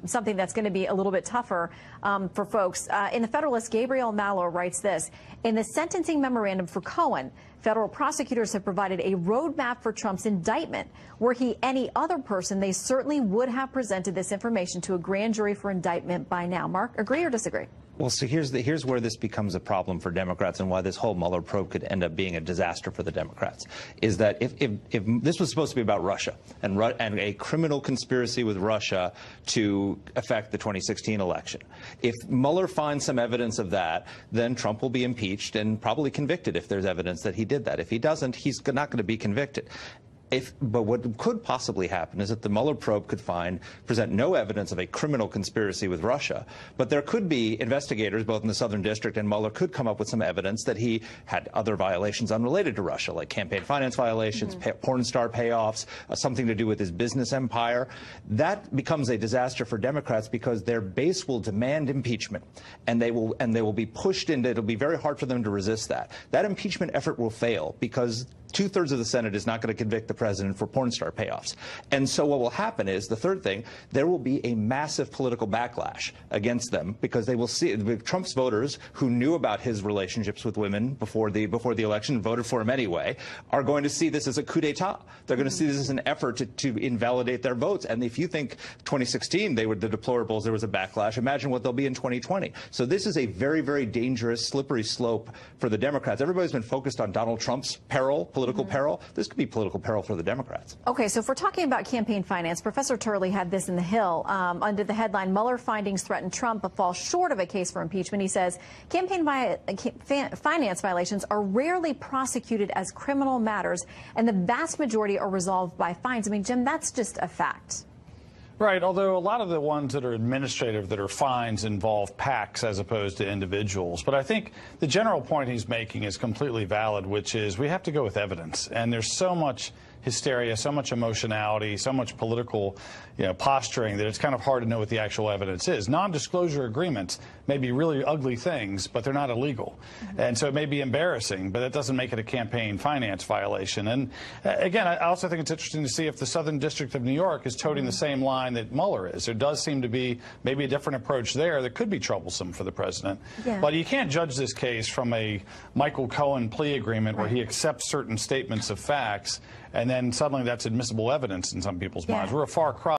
something that's going to be a little bit tougher for folks. In the Federalist, Gabriel Mallow writes this: in the sentencing memorandum for Cohen, federal prosecutors have provided a roadmap for Trump's indictment. Were he any other person, they certainly would have presented this information to a grand jury for indictment by now. Mark, agree or disagree? Well, so here's where this becomes a problem for Democrats and why this whole Mueller probe could end up being a disaster for the Democrats, is that if this was supposed to be about Russia and a criminal conspiracy with Russia to affect the 2016 election, if Mueller finds some evidence of that, then Trump will be impeached and probably convicted if there's evidence that he did that. If he doesn't, he's not going to be convicted. But what could possibly happen is that the Mueller probe could present no evidence of a criminal conspiracy with Russia, but there could be investigators, both in the Southern District and Mueller, could come up with some evidence that he had other violations unrelated to Russia, like campaign finance violations, porn star payoffs, something to do with his business empire. That becomes a disaster for Democrats because their base will demand impeachment, and they will be pushed into. It'll be very hard for them to resist that. That impeachment effort will fail because two-thirds of the Senate is not going to convict the president for porn star payoffs. And so what will happen is, the third thing, there will be a massive political backlash against them because they will see Trump's voters, who knew about his relationships with women before the election and voted for him anyway, are going to see this as a coup d'etat. They're going to see this as an effort to invalidate their votes. And if you think 2016 they were the deplorables, there was a backlash, imagine what they'll be in 2020. So this is a very, very dangerous, slippery slope for the Democrats. Everybody's been focused on Donald Trump's political peril. This could be political peril for the Democrats. Okay, so if we're talking about campaign finance, Professor Turley had this in The Hill under the headline, Mueller findings threaten Trump but fall short of a case for impeachment. He says campaign finance violations are rarely prosecuted as criminal matters, and the vast majority are resolved by fines. I mean, Jim, that's just a fact. Right, although a lot of the ones that are administrative, that are fines, involve PACs as opposed to individuals. But I think the general point he's making is completely valid, which is we have to go with evidence. And there's so much hysteria, so much emotionality, so much political posturing that it's kind of hard to know what the actual evidence is. Non-disclosure agreements may be really ugly things, but they're not illegal. And so it may be embarrassing, but that doesn't make it a campaign finance violation. And again, I also think it's interesting to see if the Southern District of New York is toting the same line that Mueller is. There does seem to be maybe a different approach there that could be troublesome for the president. Yeah. But you can't judge this case from a Michael Cohen plea agreement where he accepts certain statements of facts and then suddenly that's admissible evidence in some people's minds. We're a far cry